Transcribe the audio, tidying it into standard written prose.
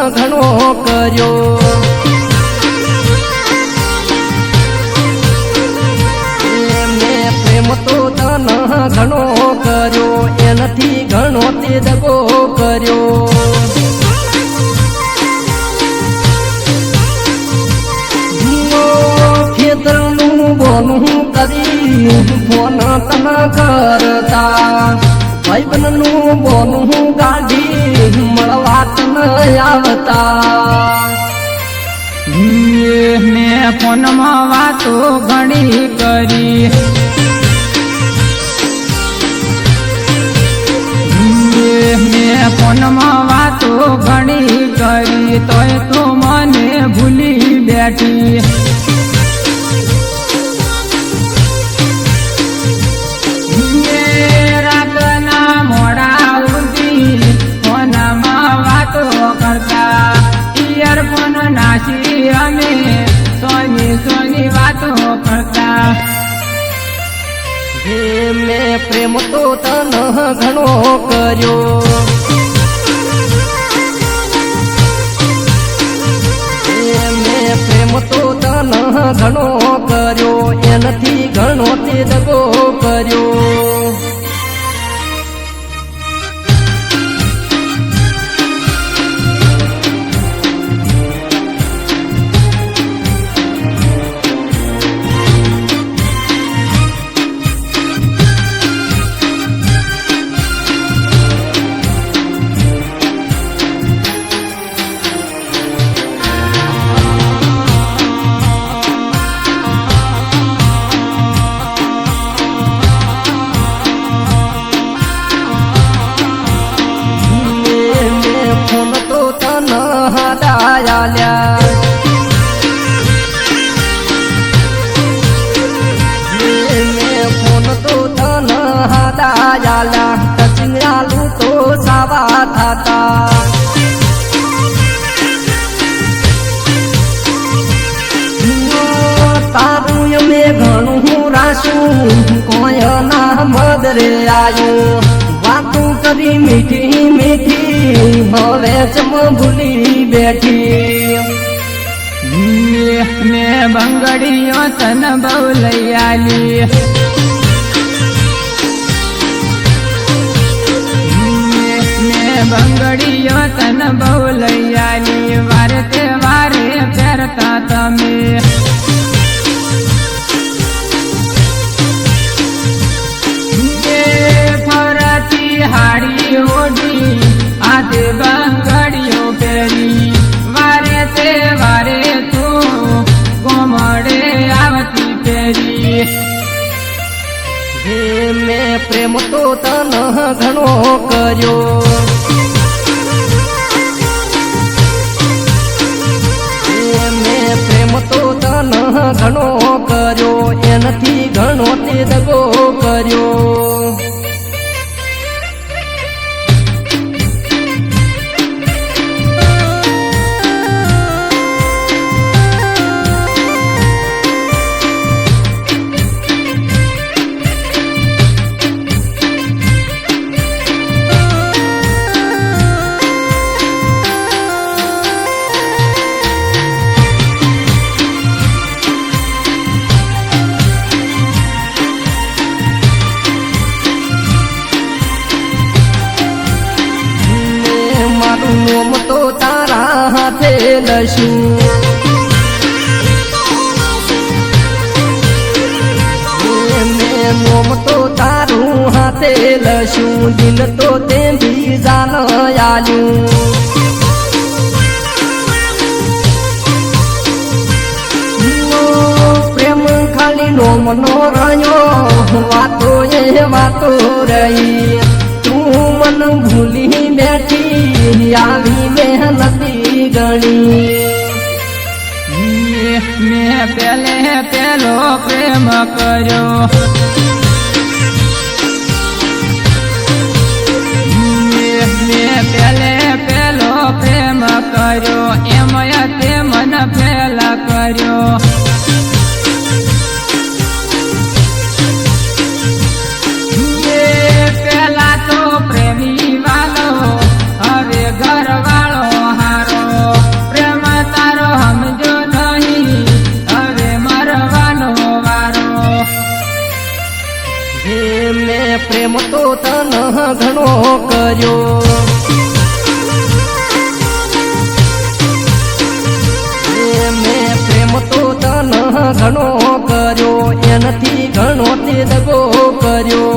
ઘણો કર્યો મેં પ્રેમ તો તન ઘણો કર્યો એનાથી ઘણો તે દગો કર્યો ખેતરનું બોનું કરી ફોન તન કરતા ભાઈબંધનું બોનું ગાડી મળવા તન આવતા મેં ફોનમાં વાતો ઘણી કરી મેં ફોનમાં વાતો ઘણી કરી તોય તો મને ભૂલી બેઠી રાતના મોડા ઉઠી ફોનમાં વાતો કરતા ઇયરફોન નાસી અમે સોની વાતો કરતા મેં પ્રેમ તો તન ઘણો કર્યો મેં પ્રેમ તો તન ઘણો કર્યો એનાથી ઘણો તે દગો કર્યો ટચિંગાલું તો સાવા થતા તારું અમે ઘણું રાશું કોઈ ના મદરે આવ્યું વાતું કરી મીઠી મીઠી હવે ચમ ભૂલી બેઠી મેં બંગડીઓ તન બહુ લઈ આલી બંગડીઓ તન બહુ લઈ આલી વારે તે વારે પહેરતા તમે ફરતી હાડી ઓઢી આધે બંગડીઓ પહેરી વારે તે વારે તું ગોમડે આવતી પહેરી મેં પ્રેમ તો તન ઘણો કર્યો મેં પ્રેમ તો તન ઘણો કર્યો એનાથી ઘણો તે દગો કર્યો નોમ તો તારા હાથે લશું મેં નોમ તો તારું હાથે લશું દિલ તો તે બીજાન આલ્યું પ્રેમ ખાલી નોમ નો રહ્યો વાતો એ વાતો રહી તું મન ભૂલી બેઠી આવી મહેનતી ગણી મેં પેલો પ્રેમ કર્યો મેં પેલો પ્રેમ કર્યો એમય તે મન પેલા કર્યો પેલા તો પ્રેમી વાલો હવે ઘર વાળો હારો પ્રેમ તો તન ઘણો કર્યો મેં પ્રેમ તો તન ઘણો કર્યો એનાથી ઘણો તે દગો કર્યો